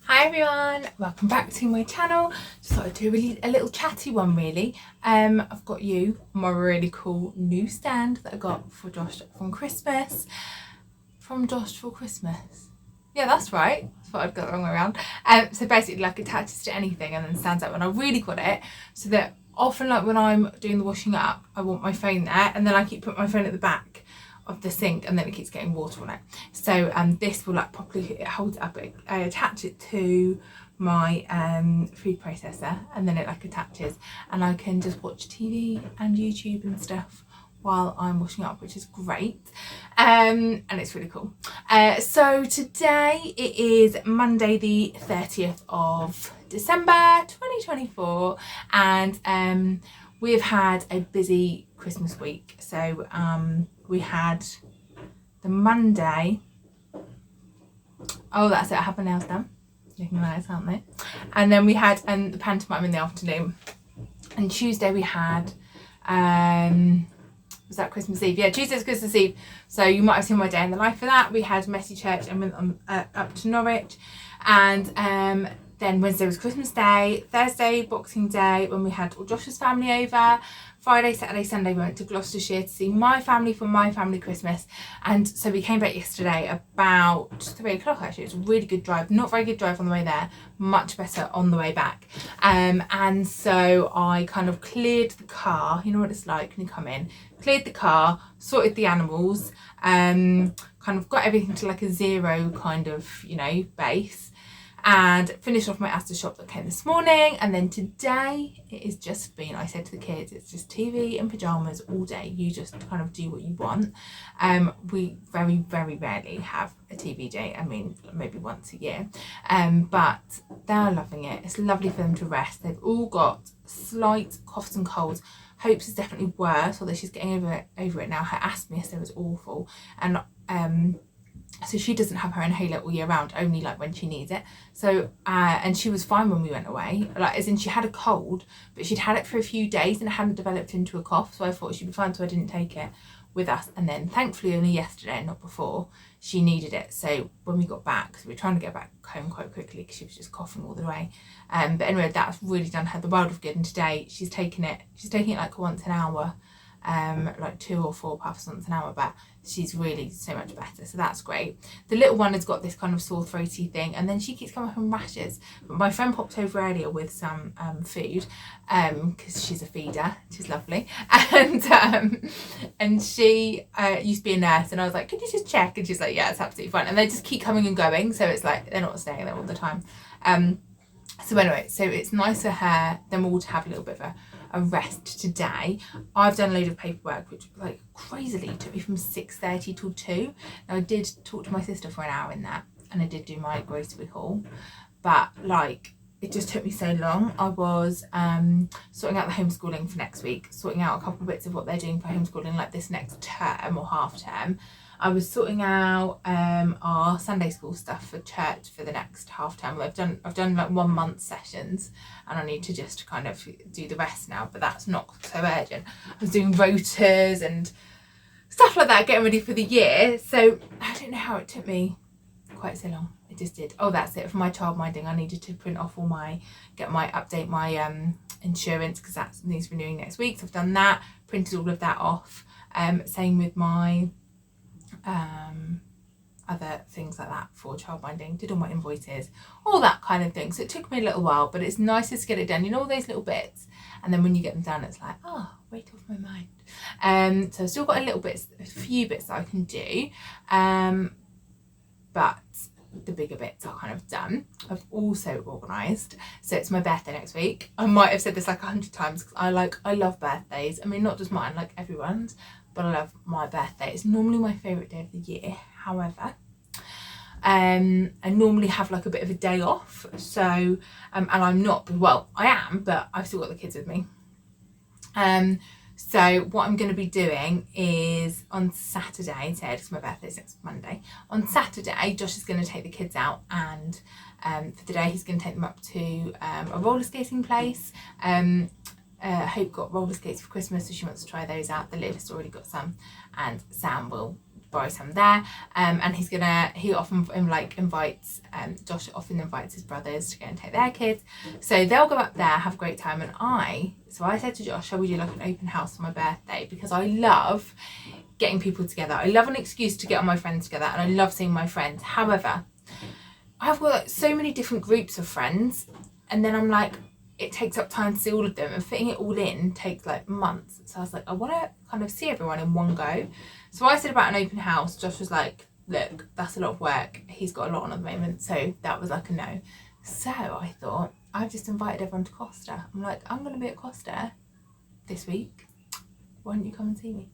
Hi everyone, welcome back to my channel. Just thought I'd do a little chatty one really. I've got you my really cool new stand that I got for Josh from Christmas. From Josh for Christmas. Yeah, that's right. I thought I'd got it the wrong way around. So basically like attaches to anything and then stands up, and I really got it so that often like when I'm doing the washing up, I want my phone there and then I keep putting my phone at the back of the sink and then it keeps getting water on it. So this will like properly, it holds it up. I attach it to my food processor and then it like attaches and I can just watch TV and YouTube and stuff while I'm washing up, which is great. And it's really cool. So today it is Monday the 30th of December 2024 and we've had a busy Christmas week. So we had the Monday, oh that's it, I have my nails done, looking nice aren't they? And then we had the pantomime in the afternoon, and Tuesday we had was that Christmas Eve? Yeah, Tuesday's Christmas Eve, so you might have seen my day in the life for that. We had messy church and went on, up to Norwich, and then Wednesday was Christmas Day, Thursday Boxing Day when we had all Josh's family over, Friday, Saturday, Sunday we went to Gloucestershire to see my family for my family Christmas, and so we came back yesterday about 3 o'clock actually. It was a really good drive, not very good drive on the way there, much better on the way back. And so I kind of cleared the car, you know what it's like when you come in, cleared the car, sorted the animals, kind of got everything to like a zero kind of, you know, base, and finished off my Asda shop that came this morning. And then today it has just been, I said to the kids, it's just TV and pajamas all day. You just kind of do what you want. We very rarely have a TV day. I mean, maybe once a year, but they're loving it. It's lovely for them to rest. They've all got slight coughs and colds. Hope's is definitely worse, although she's getting over it now. Her asthma yesterday was awful, and so she doesn't have her inhaler all year round, only like when she needs it. So and she was fine when we went away, like as in she had a cold, but she'd had it for a few days and it hadn't developed into a cough, so I thought she'd be fine, so I didn't take it with us. And then thankfully only yesterday, not before, she needed it. So when we got back, so we were trying to get back home quite quickly because she was just coughing all the way, but anyway, that's really done her the world of good. And today she's taking it like once an hour, like 2 or 4 puffs once an hour, but she's really so much better, so that's great. The little one has got this kind of sore throaty thing, and then she keeps coming up in rashes. But my friend popped over earlier with some food, because she's a feeder, she's lovely, and she used to be a nurse, and I was like, could you just check? And she's like, yeah, it's absolutely fine. And they just keep coming and going, so it's like they're not staying there all the time. So anyway, so it's nice for her, them all to have a little bit of a rest today. I've done a load of paperwork, which like crazily took me from 6:30 till 2. Now I did talk to my sister for an hour in that, and I did do my grocery haul, but like it just took me so long. I was sorting out the homeschooling for next week, sorting out a couple of bits of what they're doing for homeschooling like this next term or half term. I was sorting out our Sunday school stuff for church for the next half term. I've done like 1 month sessions, and I need to just kind of do the rest now, but that's not so urgent. I was doing rotas and stuff like that, getting ready for the year. So I don't know how it took me quite so long. It just did. Oh, that's it. For my childminding, I needed to print off all update my insurance, because that needs renewing next week. So I've done that, printed all of that off. Same with my other things like that for childminding, did all my invoices, all that kind of thing. So it took me a little while, but it's nice to get it done, you know, all those little bits, and then when you get them done it's like, oh, weight off my mind. So I've still got a few bits that I can do, but the bigger bits are kind of done. I've also organised, so it's my birthday next week. I might have said this like 100 times because I love birthdays. I mean, not just mine, like everyone's, but I love my birthday. It's normally my favourite day of the year. However, I normally have like a bit of a day off, so and I'm not, well, I am, but I've still got the kids with me. So what I'm going to be doing is on Saturday instead, because my birthday's next Monday. On Saturday, Josh is going to take the kids out, and for the day he's going to take them up to a roller skating place. Hope got roller skates for Christmas, so she wants to try those out. The littlest already got some, and Sam will borrow some there, and he often invites Josh often invites his brothers to go and take their kids, so they'll go up there, have a great time. And I said to Josh, shall we do like an open house for my birthday, because I love getting people together. I love an excuse to get all my friends together, and I love seeing my friends. However, I've got like so many different groups of friends, and then I'm like, it takes up time to see all of them, and fitting it all in takes like months. So I was like, I want to kind of see everyone in one go. So I said about an open house. Josh was like, look, that's a lot of work. He's got a lot on at the moment. So that was like a no. So I thought, I've just invited everyone to Costa. I'm like, I'm going to be at Costa this week. Why don't you come and see me?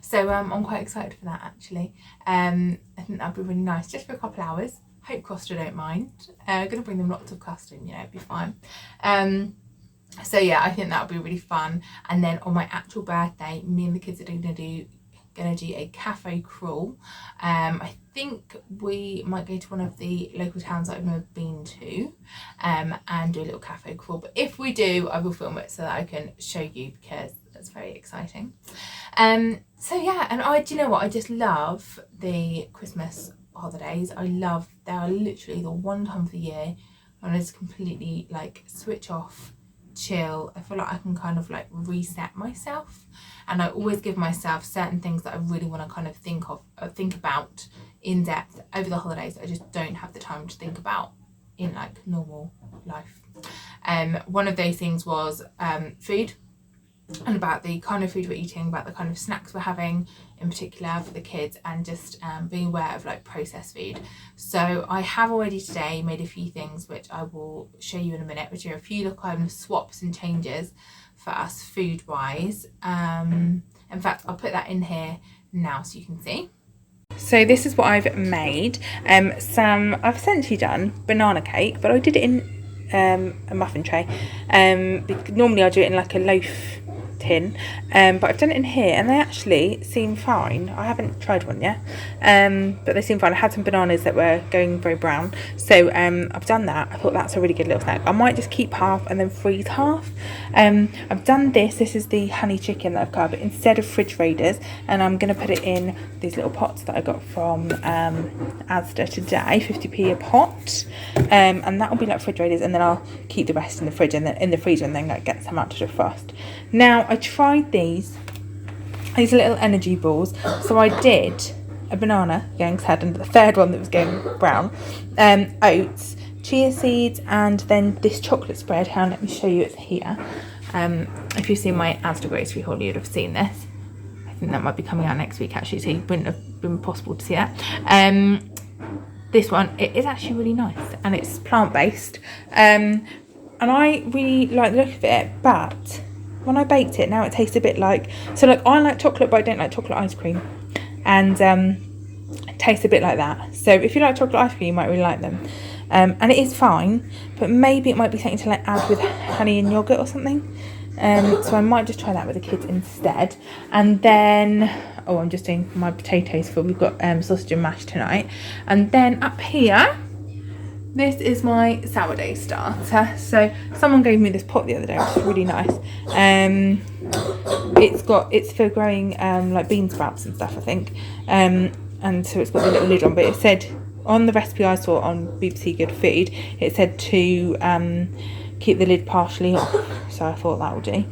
So I'm quite excited for that, actually. I think that'd be really nice, just for a couple hours. Hope Costa don't mind. Going to bring them lots of custard, it'd be fine. So yeah, I think that would be really fun. And then on my actual birthday, me and the kids are going to do a cafe crawl. I think we might go to one of the local towns that I've never been to, and do a little cafe crawl. But if we do, I will film it so that I can show you, because that's very exciting. So yeah, and do you know what? I just love the Christmas holidays. They are literally the one time of the year when I just completely like switch off, chill. I feel like I can kind of like reset myself, and I always give myself certain things that I really want to kind of think about in depth over the holidays. I just don't have the time to think about in like normal life. One of those things was food, and about the kind of food we're eating, about the kind of snacks we're having in particular for the kids, and just being aware of like processed food. So I have already today made a few things which I will show you in a minute, which are a few kind of swaps and changes for us food wise. In fact, I'll put that in here now so you can see. So this is what I've made. I've essentially done banana cake, but I did it in a muffin tray. Normally I do it in like a loaf tin, but I've done it in here, and they actually seem fine. I haven't tried one yet, but they seem fine. I had some bananas that were going very brown, so I've done that. I thought that's a really good little snack. I might just keep half and then freeze half. I've done this is the honey chicken that I've cut, but instead of fridge raiders, and I'm going to put it in these little pots that I got from Asda today, 50p a pot, and that will be like fridge raiders, and then I'll keep the rest in the fridge and then in the freezer, and then like get some out to defrost. Now I tried these little energy balls. So I did a banana going sad, and the third one that was going brown, oats, chia seeds, and then this chocolate spread. Let me show you, it's here. If you've seen my Asda grocery haul, you'd have seen this. I think that might be coming out next week actually, so it wouldn't have been possible to see that. This one, it is actually really nice, and it's plant-based, and I really like the look of it, but when I baked it, now it tastes a bit like, so like I like chocolate, but I don't like chocolate ice cream, and it tastes a bit like that. So if you like chocolate ice cream, you might really like them, and it is fine, but maybe it might be something to like add with honey and yogurt or something. So I might just try that with the kids instead. And then I'm just doing my potatoes for, we've got sausage and mash tonight. And then up here, this is my sourdough starter. So someone gave me this pot the other day, which is really nice. It's for growing like bean sprouts and stuff, I think. And so it's got the little lid on, but it said on the recipe I saw on BBC Good Food, it said to keep the lid partially off. So I thought that would do.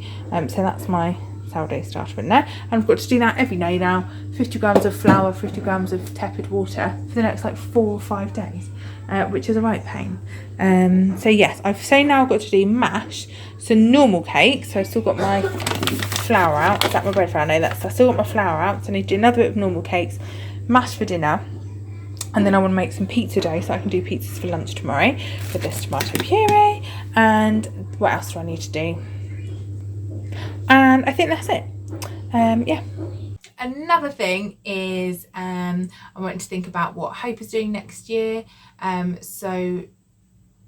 So that's my sourdough starter in there. And I've got to do that every day now. 50 grams of flour, 50 grams of tepid water for the next like 4 or 5 days. Which is a right pain. So yes, I've now got to do mash, so normal cake. So I've still got my flour out. Is that my bread flour? No, I've still got my flour out. So I need to do another bit of normal cakes, mash for dinner, and then I want to make some pizza dough so I can do pizzas for lunch tomorrow with this tomato puree. And what else do I need to do? And I think that's it. Yeah. Another thing is I wanted to think about what Hope is doing next year. So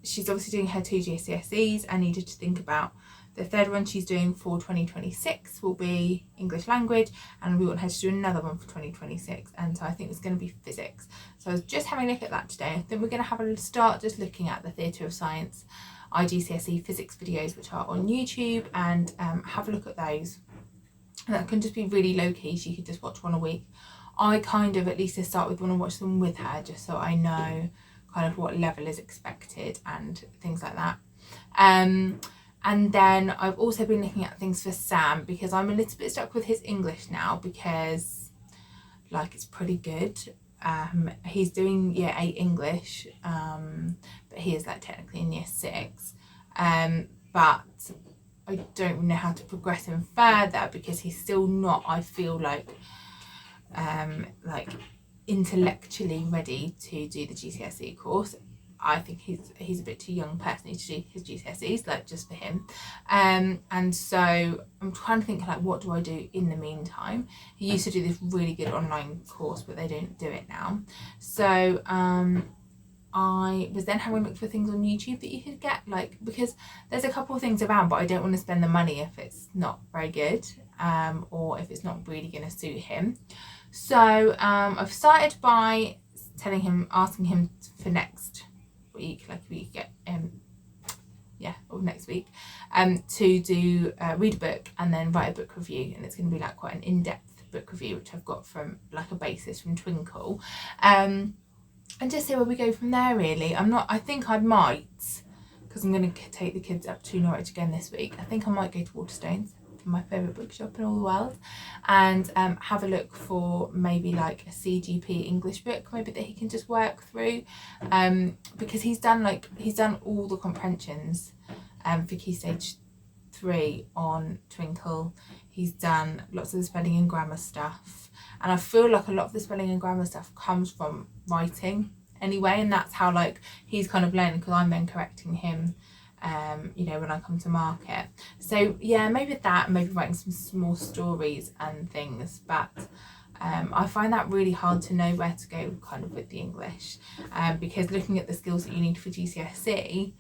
she's obviously doing her 2 GCSEs. I needed to think about the third one she's doing for 2026 will be English language, and we want her to do another one for 2026, and so I think it's going to be physics. So I was just having a look at that today. I think we're going to have a start just looking at the Theatre of Science IGCSE physics videos, which are on YouTube, and have a look at those. And that can just be really low key, so you can just watch one a week I kind of, at least to start with, want to watch them with her, just so I know kind of what level is expected and things like that. And then I've also been looking at things for Sam, because I'm a little bit stuck with his English now, because like it's pretty good. He's doing year 8 English, but he is like technically in year 6, but I don't know how to progress him further, because he's still not, I feel like intellectually ready to do the GCSE course. I think he's a bit too young personally to do his GCSEs, like just for him. And so I'm trying to think, like, what do I do in the meantime? He used to do this really good online course, but they don't do it now. So I was then having a look for things on YouTube that you could get, like, because there's a couple of things around, but I don't want to spend the money if it's not very good, or if it's not really going to suit him. So I've started by asking him for next week, like we get or next week, to do read a book and then write a book review, and it's going to be like quite an in-depth book review, which I've got from like a basis from Twinkle, and just see where we go from there. Really, I think I might, because I'm going to take the kids up to Norwich again this week, I think I might go to Waterstones, my favourite bookshop in all the world, and have a look for maybe like a CGP English book maybe that he can just work through, because he's done all the comprehensions for Key Stage 3 on Twinkle. He's done lots of the spelling and grammar stuff, and I feel like a lot of the spelling and grammar stuff comes from writing anyway, and that's how like he's kind of learning, because I'm then correcting him when I come to market. So yeah, maybe writing some small stories and things, but I find that really hard to know where to go kind of with the English, because looking at the skills that you need for GCSE,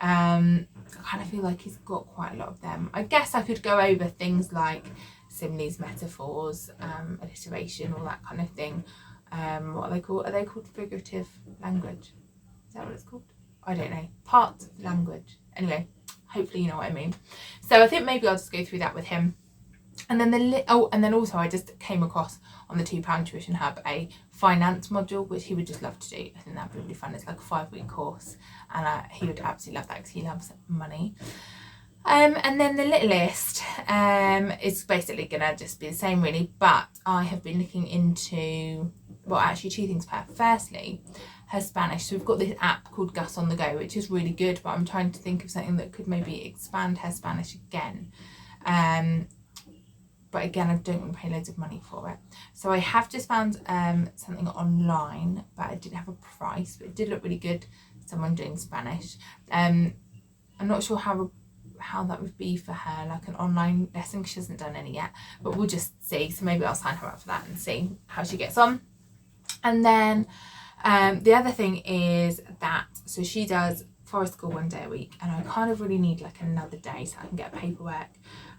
I kind of feel like he's got quite a lot of them. I guess I could go over things like similes, metaphors, alliteration, all that kind of thing. What are they called? Are they called figurative language? Is that what it's called? I don't know. Part language. Anyway, hopefully you know what I mean. So I think maybe I'll just go through that with him. And then and then also I just came across on the £2 Tuition Hub a finance module, which he would just love to do. I think that'd be really fun. It's like a 5-week course, and he would absolutely love that because he loves money. And then the littlest is basically gonna just be the same really, but I have been looking into, well, actually 2 things for her. Firstly, her Spanish. So we've got this app called Gus on the Go, which is really good, but I'm trying to think of something that could maybe expand her Spanish again. But again, I don't want to pay loads of money for it. So I have just found something online, but I didn't have a price, but it did look really good. Someone doing Spanish. I'm not sure how that would be for her, like an online lesson, because she hasn't done any yet, but we'll just see. So maybe I'll sign her up for that and see how she gets on. And then the other thing is that, so she does forest school 1 day a week, and I kind of really need like another day so I can get paperwork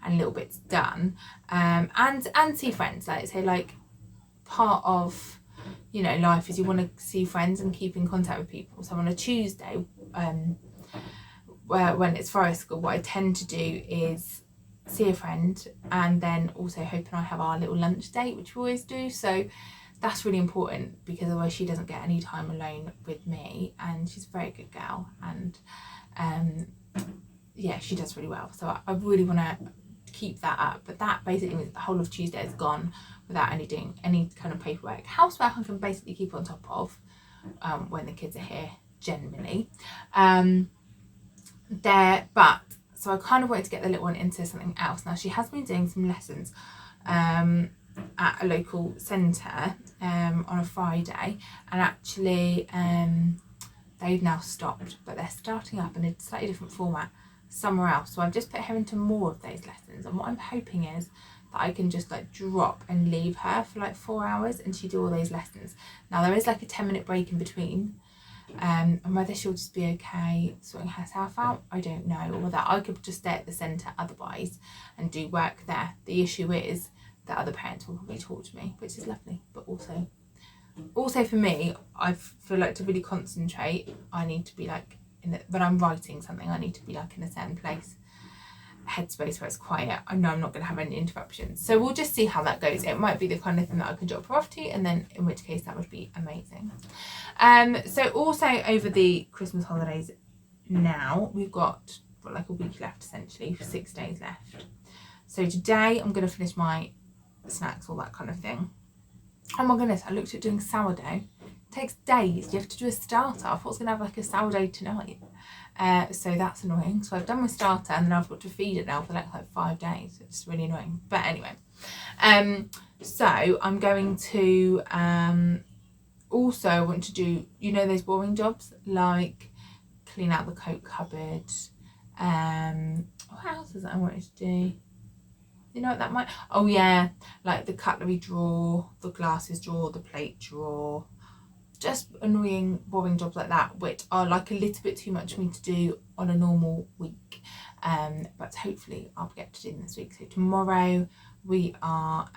and little bits done, and see friends. Like, so like part of life is you want to see friends and keep in contact with people. So on a Tuesday, when it's forest school, what I tend to do is see a friend, and then also Hope and I have our little lunch date, which we always do. So that's really important, because otherwise she doesn't get any time alone with me, and she's a very good girl, and she does really well. So I really want to keep that up, but that basically means the whole of Tuesday is gone without doing any kind of paperwork. Housework I can basically keep on top of when the kids are here generally. So I kind of wanted to get the little one into something else. Now she has been doing some lessons at a local centre on a Friday, and actually they've now stopped, but they're starting up in a slightly different format somewhere else. So I've just put her into more of those lessons, and what I'm hoping is that I can just like drop and leave her for like 4 hours and she do all those lessons. Now there is like a 10-minute break in between, and whether she'll just be okay sorting herself out, I don't know, or whether I could just stay at the centre otherwise and do work there. The issue is that other parents will probably talk to me, which is lovely, but also for me, I feel like to really concentrate, I need to be like when I'm writing something, I need to be like in a certain place. headspace where it's quiet. I know I'm not going to have any interruptions, so we'll just see how that goes. It might be the kind of thing that I can drop her off to, and then in which case that would be amazing. So also over the Christmas holidays now, we've got like a week left, essentially 6 days left. So today I'm going to finish my snacks, all that kind of thing. Oh my goodness, I looked at doing sourdough. It takes days. You have to do a starter. I thought I was going to have like a sourdough tonight. So that's annoying. So I've done my starter, and then I've got to feed it now for like 5 days. It's really annoying. But anyway, so I'm going to also want to do, you know, those boring jobs like clean out the coat cupboard. What else is it I wanted to do? You know what that might? Oh yeah, like the cutlery drawer, the glasses drawer, the plate drawer. Just annoying, boring jobs like that, which are like a little bit too much for me to do on a normal week. But hopefully I'll get to do them this week. So tomorrow we are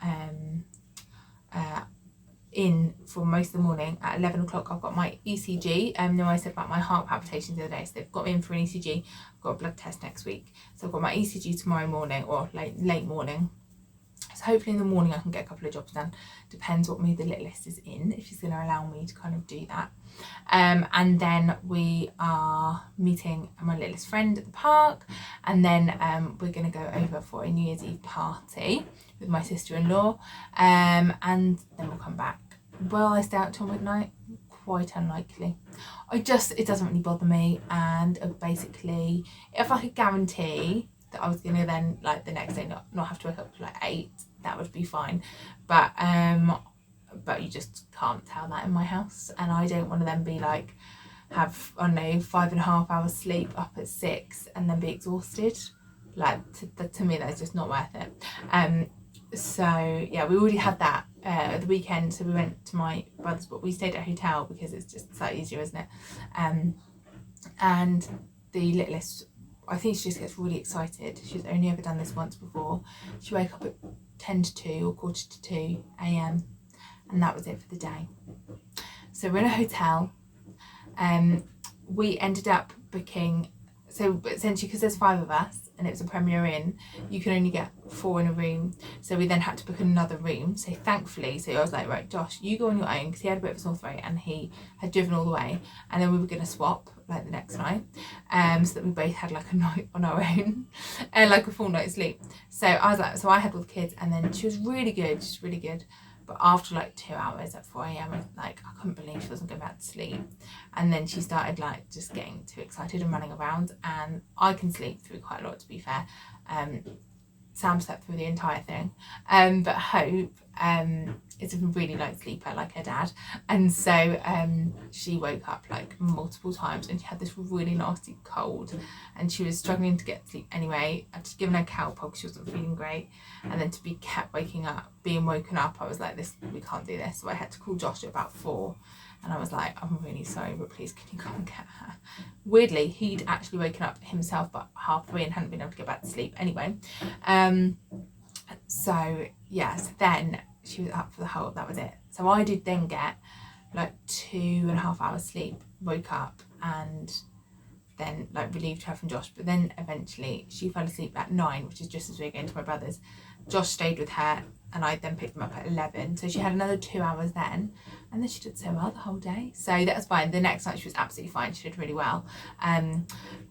in for most of the morning. At 11 o'clock I've got my ECG. Now I said about my heart palpitations the other day, so they've got me in for an ECG. I've got a blood test next week, so I've got my ECG tomorrow morning, or late morning. So hopefully in the morning I can get a couple of jobs done. Depends what mood the littlest is in, if she's going to allow me to kind of do that. And then we are meeting my littlest friend at the park, and then we're going to go over for a New Year's Eve party with my sister-in-law, and then we'll come back. Will I stay out till midnight? Quite unlikely. It doesn't really bother me, and basically if I could guarantee that I was gonna then like the next day not have to wake up till like 8, that would be fine. But you just can't tell that in my house, and I don't want to then be like have, I don't know, 5.5 hours sleep up at 6 and then be exhausted. Like to me that's just not worth it. So yeah, we already had that at the weekend, so we went to my brother's, but we stayed at a hotel because it's just slightly easier, isn't it? And the littlest, I think she just gets really excited. She's only ever done this once before. She woke up at 10 to 2 or quarter to 2 a.m. and that was it for the day. So we're in a hotel. We ended up booking, so essentially because there's 5 of us and it was a Premier Inn, you can only get 4 in a room. So we then had to book another room. So thankfully, so I was like, right, Josh, you go on your own, because he had a bit of a sore throat and he had driven all the way. And then we were going to swap like the next night, so that we both had like a night on our own and like a full night's sleep. So I was like, so I had all the kids, and then she was really good. She's really good. But after like 2 hours at 4 a.m, like I couldn't believe she wasn't going back to sleep. And then she started like just getting too excited and running around, and I can sleep through quite a lot, to be fair. Sam slept through the entire thing, but Hope is a really light sleeper like her dad, and so she woke up like multiple times, and she had this really nasty cold, and she was struggling to get sleep anyway. I'd just given her Calpol because she wasn't feeling great, and then to be kept being woken up, I was like, we can't do this. So I had to call Josh at about 4, and I was like, I'm really sorry, but please can you come and get her? Weirdly, he'd actually woken up himself but 3:30 and hadn't been able to get back to sleep anyway. So yes, then she was up for the whole, that was it. So I did then get like 2.5 hours sleep, woke up, and then like relieved her from Josh. But then eventually she fell asleep at 9, which is just as we were going to my brother's. Josh stayed with her, and I then picked them up at 11. So she had another 2 hours then, and then she did so well the whole day. So that was fine. The next night she was absolutely fine. She did really well.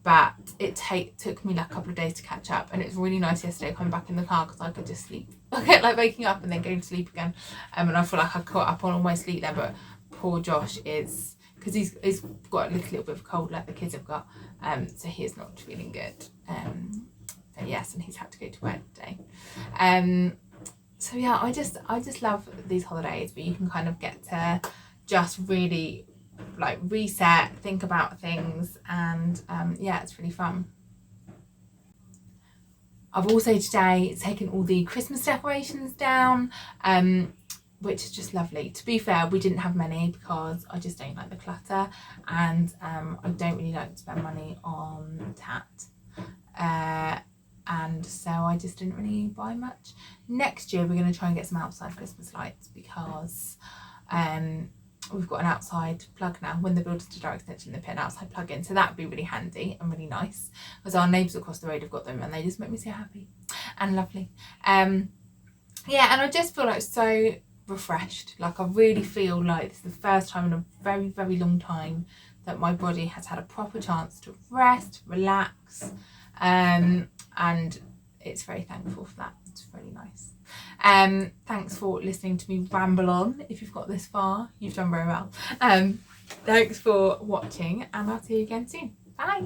But it took me like a couple of days to catch up, and it was really nice yesterday coming back in the car because I could just sleep. I get like waking up and then going to sleep again. And I feel like I caught up on all my sleep there. But poor Josh is, because he's got a little bit of a cold like the kids have got, so he is not feeling good. But yes, and he's had to go to work today. So yeah, I just love these holidays where you can kind of get to just really like reset, think about things, and yeah, it's really fun. I've also today taken all the Christmas decorations down, which is just lovely. To be fair, we didn't have many because I just don't like the clutter, and I don't really like to spend money on tat. And so I just didn't really buy much. Next year we're going to try and get some outside Christmas lights because we've got an outside plug now. When the builders did our extension, they put an outside plug in, so that would be really handy and really nice, because our neighbours across the road have got them and they just make me so happy and lovely. Yeah, and I just feel like so refreshed. Like, I really feel like this is the first time in a very, very long time that my body has had a proper chance to rest, relax, and it's very thankful for that. It's really nice. Thanks for listening to me ramble on. If you've got this far, you've done very well. Thanks for watching, and I'll see you again soon. Bye.